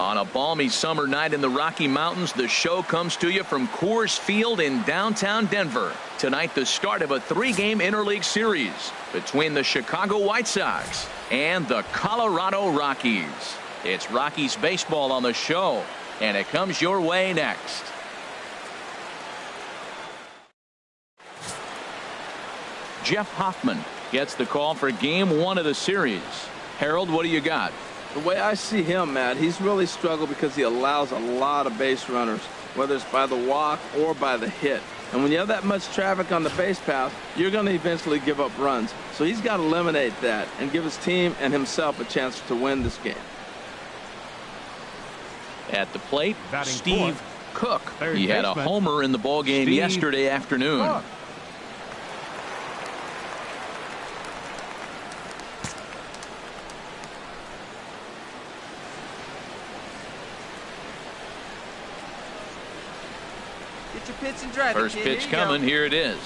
On a balmy summer night in the Rocky Mountains, the show comes to you from Coors Field in downtown Denver. Tonight, the start of a 3-game interleague series between the Chicago White Sox and the Colorado Rockies. It's Rockies baseball on the show, and it comes your way next. Jeff Hoffman gets the call for Game 1 of the series. Harold, what do you got? The way I see him, Matt, he's really struggled because he allows a lot of base runners, whether it's by the walk or by the hit. And when you have that much traffic on the base path, you're going to eventually give up runs. So he's got to eliminate that and give his team and himself a chance to win this game. At the plate, Batting Steve Cook. Third He had a baseman, homer in the ballgame yesterday afternoon. Cook. First pitch coming. Here it is.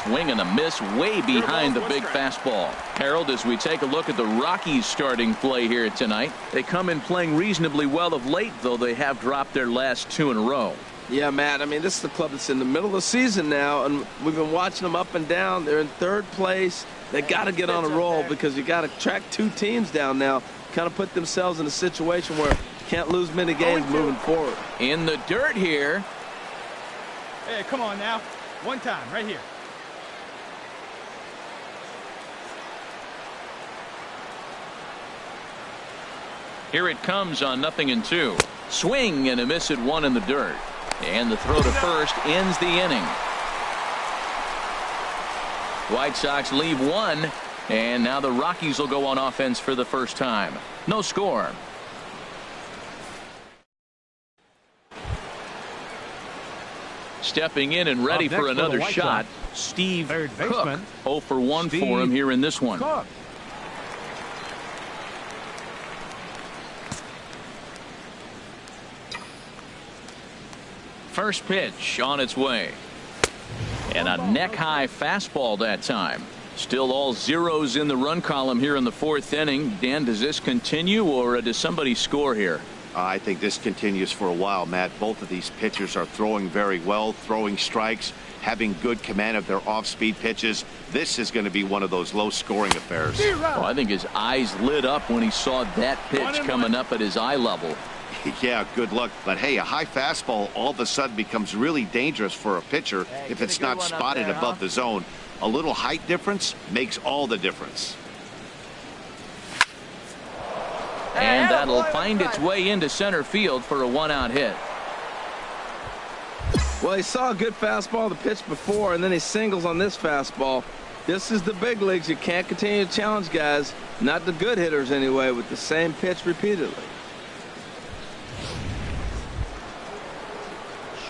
Swing and a miss way behind the big fastball. Harold, as we take a look at the Rockies starting play here tonight, they come in playing reasonably well of late, though they have dropped their last 2 in a row. Yeah, Matt, I mean, this is the club that's in the middle of the season now, and we've been watching them up and down. They're in 3rd place. They got to get on a roll because you got to track 2 teams down now, kind of put themselves in a situation where you can't lose many games moving forward. In the dirt here. Hey, come on now. One time, right here. Here it comes on 0-2. Swing and a miss at 1 in the dirt. And the throw to first ends the inning. White Sox leave 1, and now the Rockies will go on offense for the first time. No score. Stepping in and ready for another shot, Steve Cook. 0 for 1 for him here in this one. Cook. First pitch on its way. And a neck-high fastball that time. Still all zeros in the run column here in the 4th inning. Dan, does this continue, or does somebody score here? I think this continues for a while, Matt. Both of these pitchers are throwing very well, throwing strikes, having good command of their off-speed pitches. This is going to be one of those low-scoring affairs. Well, I think his eyes lit up when he saw that pitch coming up at his eye level. Yeah, good luck. But, hey, a high fastball all of a sudden becomes really dangerous for a pitcher if it's not spotted above the zone. A little height difference makes all the difference. And that'll find its way into center field for a 1-out hit. Well, he saw a good fastball the pitch before, and then he singles on this fastball. This is the big leagues. You can't continue to challenge guys, not the good hitters anyway, with the same pitch repeatedly.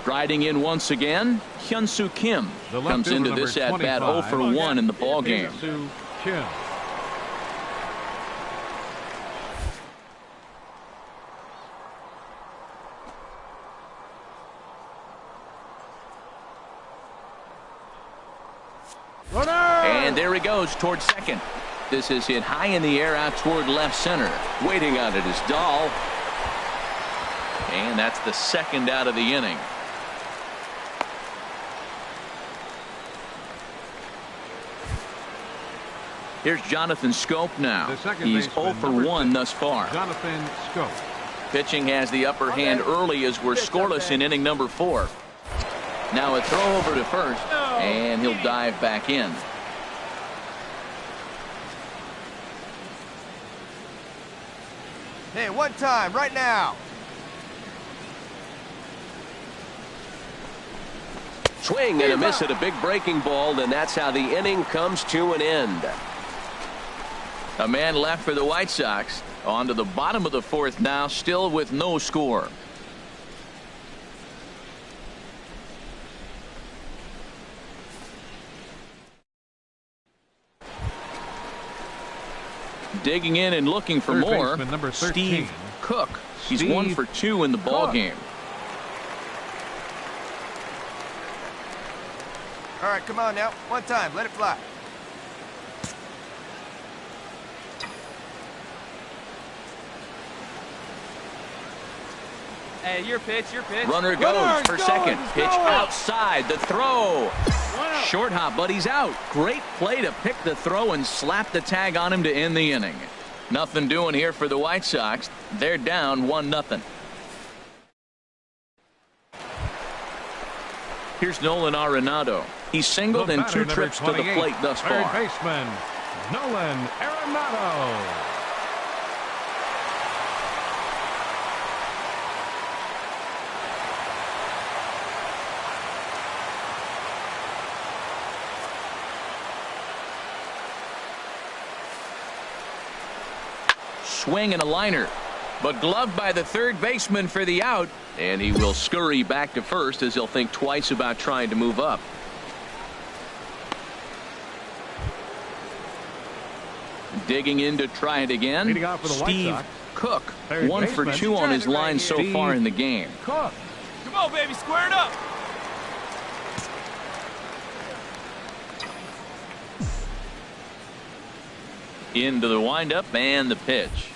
Striding in once again, Hyun-Soo Kim comes into this at-bat 0 for 1 in the ballgame. Kim. And there he goes toward second. This is hit high in the air out toward left center. Waiting on it is Dahl. And that's the 2nd out of the inning. Here's Jonathan Scope now. He's 0 for 1 thus far. Jonathan Scope. Pitching has the upper hand early as we're scoreless in inning number 4. Now a throw over to first, and he'll dive back in. Hey, one time, right now. Swing and a miss at a big breaking ball, and that's how the inning comes to an end. A man left for the White Sox. On to the bottom of the 4th now, still with no score. Digging in and looking for more, number 13, Steve Cook. He's 1 for 2 in the ballgame. All right, come on now. One time, let it fly. Hey, your pitch, your pitch. Runner goes for second. Pitch outside. The throw. Short hop, but he's out. Great play to pick the throw and slap the tag on him to end the inning. Nothing doing here for the White Sox. They're down 1-0. Here's Nolan Arenado. He's singled in 2 trips to the plate thus far. Third baseman, Nolan Arenado. Swing and a liner, but gloved by the third baseman for the out, and he will scurry back to first as he'll think twice about trying to move up. Digging in to try it again. Leading off for the White Steve Sox, Cook, third 1 for baseman. 2 on his line so Steve far in the game. Cook. Come on, baby, square it up. Into the windup and the pitch.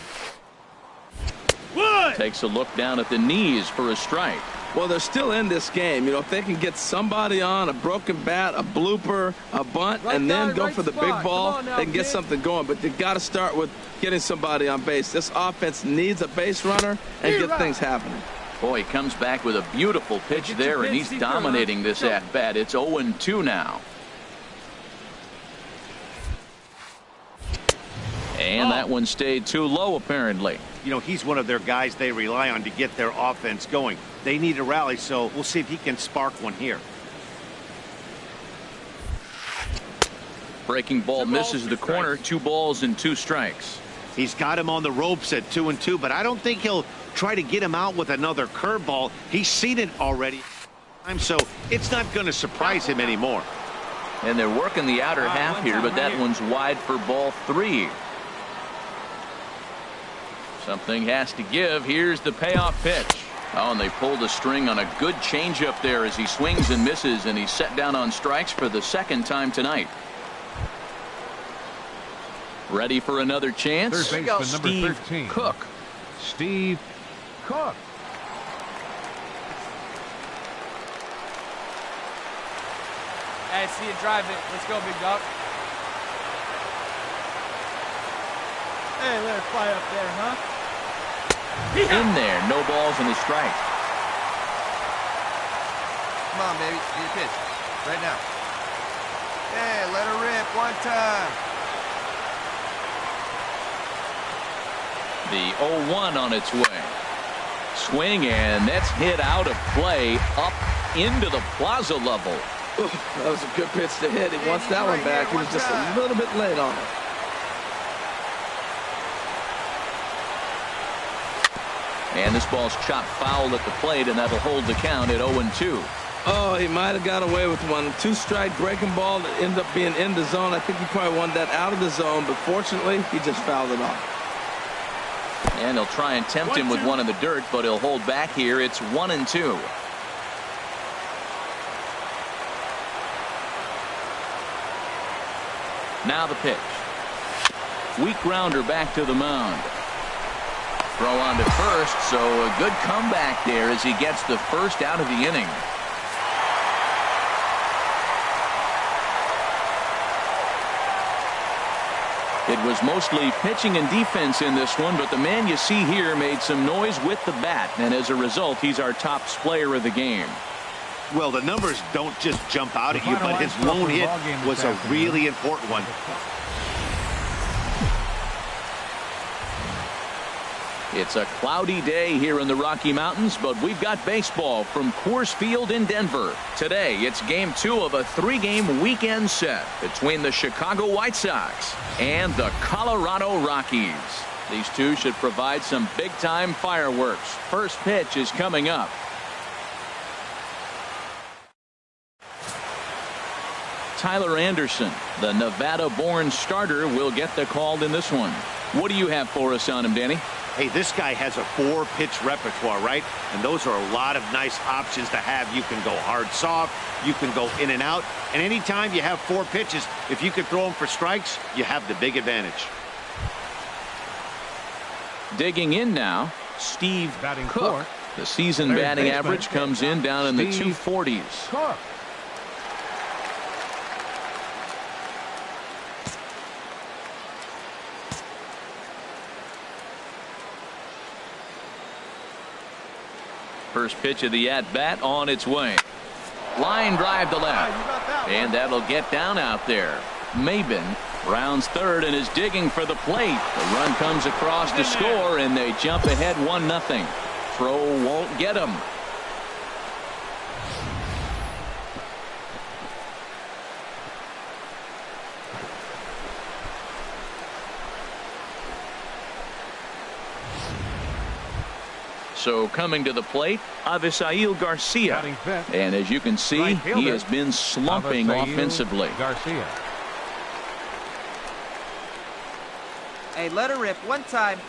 What? Takes a look down at the knees for a strike. Well, they're still in this game. You know, if they can get somebody on, a broken bat, a blooper, a bunt, Right and then guy, go right for the spot. big ball, Come on now, they can get kid. something going. But they've got to start with getting somebody on base. This offense needs a base runner and get things happening. Boy, he comes back with a beautiful pitch Get your there, and pitch he's deeper, dominating huh? this Go. at-bat. It's 0-2 now. And that one stayed too low, apparently. You know, he's one of their guys they rely on to get their offense going. They need a rally, so we'll see if he can spark one here. Breaking ball misses the corner. 2 balls and 2 strikes. He's got him on the ropes at 2-2, but I don't think he'll try to get him out with another curveball. He's seen it already, so it's not going to surprise him anymore. And they're working the outer half here, but that one's wide for ball 3. Something has to give. Here's the payoff pitch. Oh, and they pulled the string on a good changeup there as he swings and misses, and he's set down on strikes for the 2nd time tonight. Ready for another chance? Third baseman, number Steve 13. Cook. Steve Cook. Hey, see you drive it. Let's go, big dog. Hey, let it fly up there, huh? In there. No balls and a strike. Come on, baby. Get a pitch. Right now. Hey, let her rip one time. The 0-1 on its way. Swing, and that's hit out of play up into the plaza level. Ooh, that was a good pitch to hit. He wants that one back. He was just a little bit late on it. And this ball's chopped foul at the plate, and that'll hold the count at 0-2. Oh, he might have got away with one. 2-strike breaking ball that ended up being in the zone. I think he probably wanted that out of the zone, but fortunately, he just fouled it off. And he'll try and tempt him with one in the dirt, but he'll hold back here. It's 1-2. Now the pitch. Weak grounder back to the mound. Throw on to first, so a good comeback there as he gets the first out of the inning. It was mostly pitching and defense in this one, but the man you see here made some noise with the bat, and as a result, he's our top player of the game. Well, the numbers don't just jump out at you, but his lone hit was a really important one. It's a cloudy day here in the Rocky Mountains, but we've got baseball from Coors Field in Denver. Today, it's Game 2 of a 3-game weekend set between the Chicago White Sox and the Colorado Rockies. These two should provide some big-time fireworks. First pitch is coming up. Tyler Anderson, the Nevada-born starter, will get the call in this one. What do you have for us on him, Danny? Hey, this guy has a 4-pitch repertoire, right? And those are a lot of nice options to have. You can go hard, soft. You can go in and out. And anytime you have 4 pitches, if you can throw them for strikes, you have the big advantage. Digging in now, Steve Batting Cook. fourth, The season Third batting baseman, average comes in down in the Steve 240s. Cook. First pitch of the at-bat on its way. Line drive to left. And that'll get down out there. Maben rounds third and is digging for the plate. The run comes across to score, and they jump ahead 1-0. Throw won't get him. So coming to the plate, Avisail Garcia. Batting fifth. And as you can see, Right he fielder, has been slumping Avisail offensively. Garcia. Hey, let her rip one time.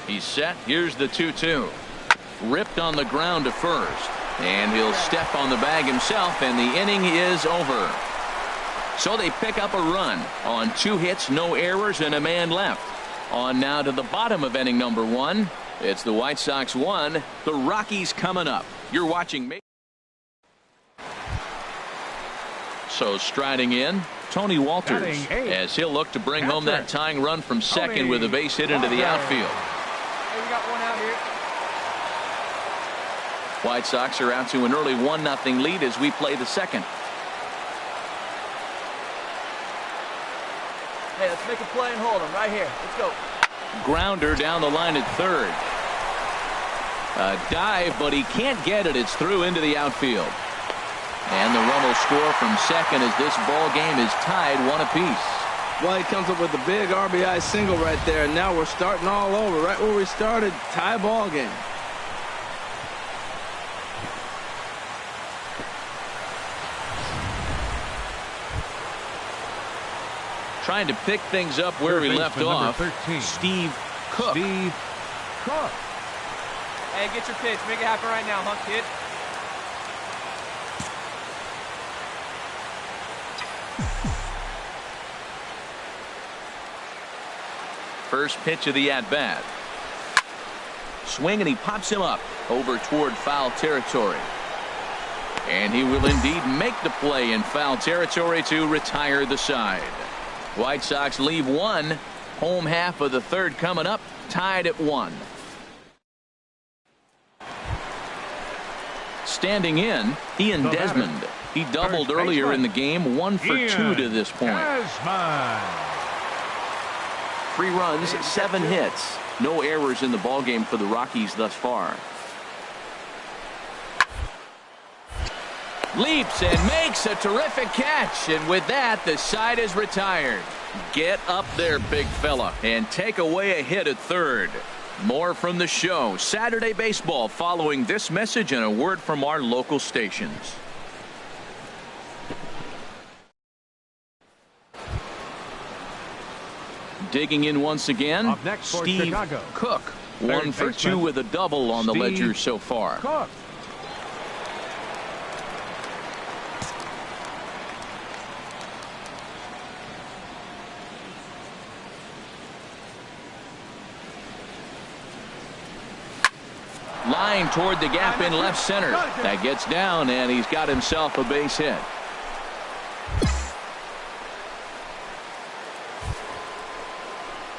He's set. Here's the 2-2. Ripped on the ground to first. And he'll step on the bag himself, and the inning is over. So they pick up a run on 2 hits, no errors, and a man left. On now to the bottom of inning number 1. It's the White Sox 1. The Rockies coming up. You're watching me. So striding in, Tony Walters, Batting eighth. as he'll look to bring home that Patrick. tying run from second Tony with a base hit into the Walters. outfield. Hey, we got one out here. White Sox are out to an early 1-0 lead as we play the second. Hey, let's make a play and hold them right here. Let's go. Grounder down the line at third. A dive, but he can't get it. It's through into the outfield. And the run will score from second as this ball game is tied 1 apiece. Well, he comes up with a big RBI single right there, and now we're starting all over. Right where we started, tie ball game. Trying to pick things up where Third we left baseman, number off. 13. Steve Cook. Steve Cook. Hey, get your pitch. Make it happen right now, huh, kid? First pitch of the at-bat. Swing, and he pops him up over toward foul territory. And he will indeed make the play in foul territory to retire the side. White Sox leave 1. Home half of the third coming up, tied at 1. Standing in, Ian The Desmond. batter. He doubled Third earlier in baseman. the game, 1 for 2 Ian to this point. Desmond. 3 runs, 7 hits. No errors in the ballgame for the Rockies thus far. Leaps and makes a terrific catch, and with that the side is retired. Get up there, big fella, and take away a hit at third. More from the show Saturday Baseball following this message and a word from our local stations. Digging in once again, Up next for Steve Chicago. Cook. Third 1 for 2 baseman, with a double on the Steve ledger so far. Cook. Line toward the gap in left center. That gets down, and he's got himself a base hit.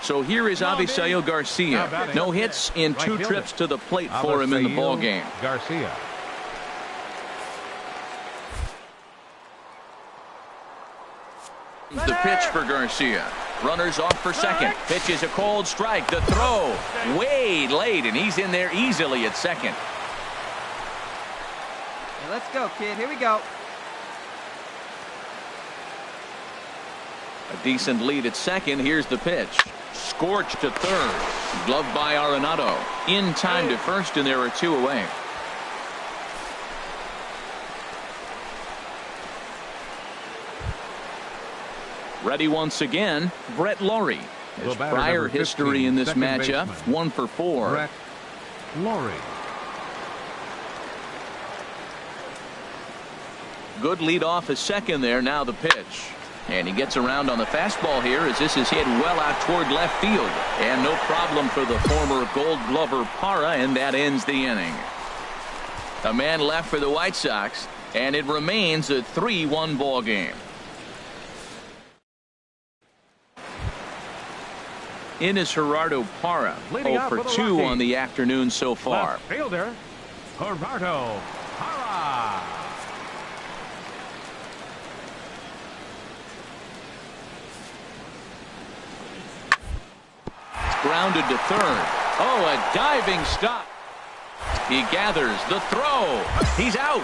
So here is Avisail Garcia. No hits in 2 trips to the plate for him in the ball game. Garcia. The pitch for Garcia. Runners off for second. Pitch is a cold strike. The throw way late, and he's in there easily at second. Hey, let's go, kid. Here we go. A decent lead at second. Here's the pitch. Scorched to third. Gloved by Arenado. In time to first, and there are 2 away. Ready once again, Brett Laurie. His The batter, prior number 15, history in this second matchup, baseman, 1 for 4. Brett Laurie. Good lead off at second there. Now the pitch. And he gets around on the fastball here as this is hit well out toward left field. And no problem for the former Gold Glover Parra, and that ends the inning. A man left for the White Sox, and it remains a 3-1 ball game. In is Gerardo Parra, 0 for 2 on the afternoon so far. Left fielder, Gerardo Parra. Grounded to third. Oh, a diving stop. He gathers the throw. He's out.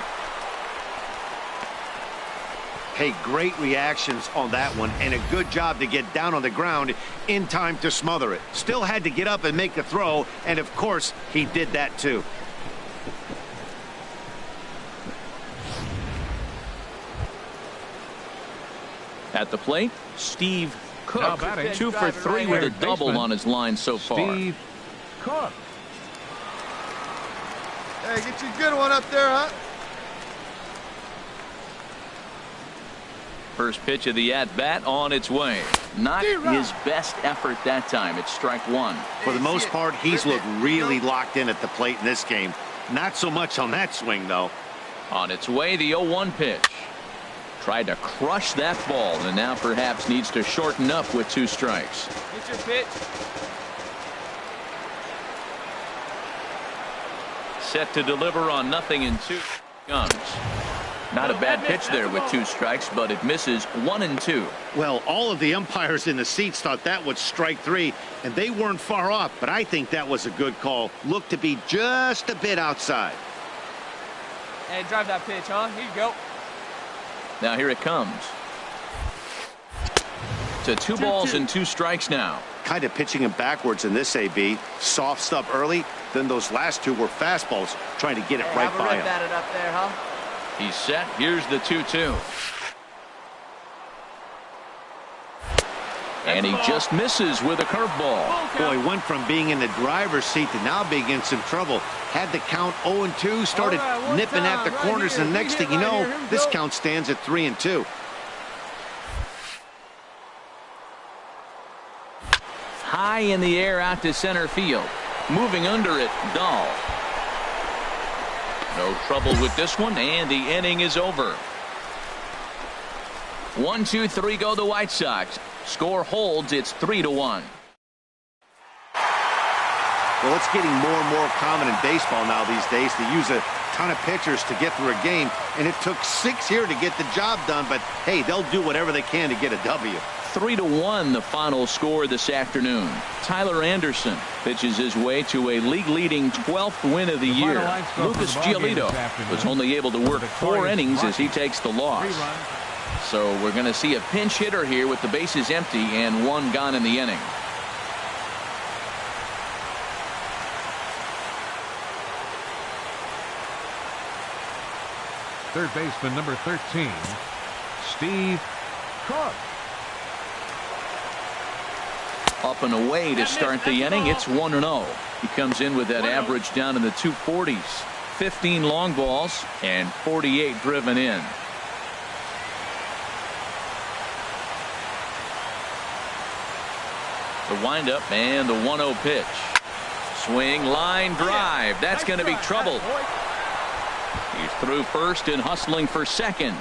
Hey, great reactions on that one, and a good job to get down on the ground in time to smother it. Still had to get up and make a throw, and of course, he did that too. At the plate, Steve Now Cook, batting, 2 for 3 with a third double baseman, on his line so far. Steve Cook. Hey, get you a good one up there, huh? First pitch of the at-bat on its way. Not his best effort that time. It's strike one. For the most part, he's looked really locked in at the plate in this game. Not so much on that swing, though. On its way, the 0-1 pitch. Tried to crush that ball, and now perhaps needs to shorten up with 2 strikes. Get your pitch. Set to deliver on 0-2 comes. Not a bad pitch there with 2 strikes, but it misses 1-2. Well, all of the umpires in the seats thought that was strike 3, and they weren't far off, but I think that was a good call. Looked to be just a bit outside. Hey, drive that pitch, huh? Here you go. Now here it comes. To 2 balls and 2 strikes now. Kind of pitching him backwards in this AB. Soft stuff early, then those last 2 were fastballs, trying to get it right by him. Batted up there, huh? He's set. Here's the 2-2. And he just misses with a curveball. Boy, went from being in the driver's seat to now being in some trouble. Had the count 0-2, started nipping at the corners, and the next thing you know, this count stands at 3-2. High in the air out to center field. Moving under it, Dahl. No trouble with this one, and the inning is over. 1, 2, 3 go the White Sox. Score holds. It's 3-1. Well, it's getting more and more common in baseball now these days to use a ton of pitchers to get through a game, and it took 6 here to get the job done, but hey, they'll do whatever they can to get a W. 3-1 the final score this afternoon. Tyler Anderson pitches his way to a league-leading 12th win of the year. Lucas Giolito was only able to work 4 innings as he takes the loss. So we're going to see a pinch hitter here with the bases empty and 1 gone in the inning. Third baseman number 13, Steve Cook. Up and away to start the inning. It's 1-0. He comes in with that average down in the 240s. 15 long balls and 48 driven in. The windup and the 1-0 pitch. Swing, line drive. That's going to be trouble. He's through first and hustling for second.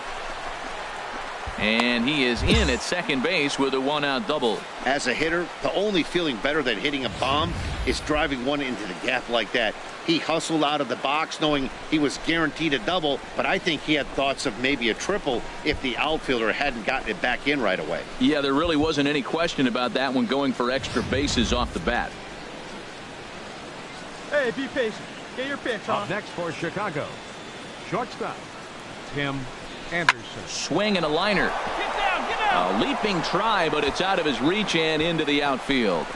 And he is in at second base with a 1-out double. As a hitter, the only feeling better than hitting a bomb is driving one into the gap like that. He hustled out of the box knowing he was guaranteed a double, but I think he had thoughts of maybe a triple if the outfielder hadn't gotten it back in right away. Yeah, there really wasn't any question about that one, going for extra bases off the bat. Hey, be patient. Get your pitch, huh? Up next for Chicago, shortstop Tim Anderson. Swing and a liner. Get down, get down. A leaping try, but it's out of his reach and into the outfield.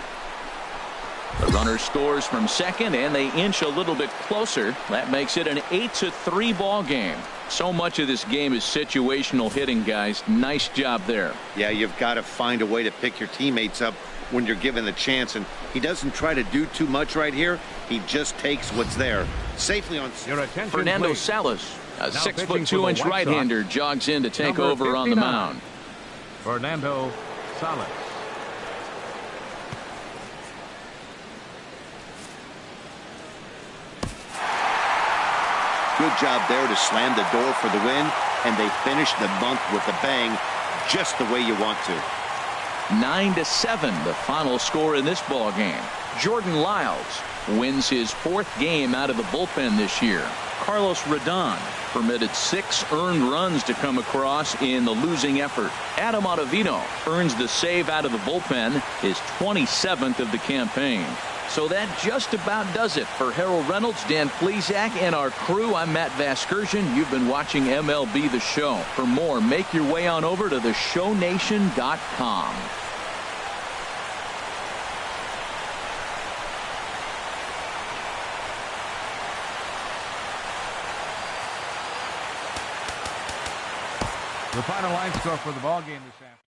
The runner scores from second, and they inch a little bit closer. That makes it an 8-3 ball game. So much of this game is situational hitting, guys. Nice job there. Yeah, you've got to find a way to pick your teammates up when you're given the chance, and he doesn't try to do too much right here. He just takes what's there. Safely on. Your attention, Fernando please. Salas, a Now pitching for the 6'2" White right-hander, Sox, jogs in to take number over on the 59, mound. Fernando Salas. Good job there to slam the door for the win, and they finished the month with a bang, just the way you want to. 9-7, the final score in this ball game. Jordan Lyles wins his 4th game out of the bullpen this year. Carlos Rodon permitted 6 earned runs to come across in the losing effort. Adam Ottavino earns the save out of the bullpen, his 27th of the campaign. So that just about does it for Harold Reynolds, Dan Plesac, and our crew. I'm Matt Vasgersian. You've been watching MLB The Show. For more, make your way on over to theshownation.com. The final line score for the ball game this afternoon.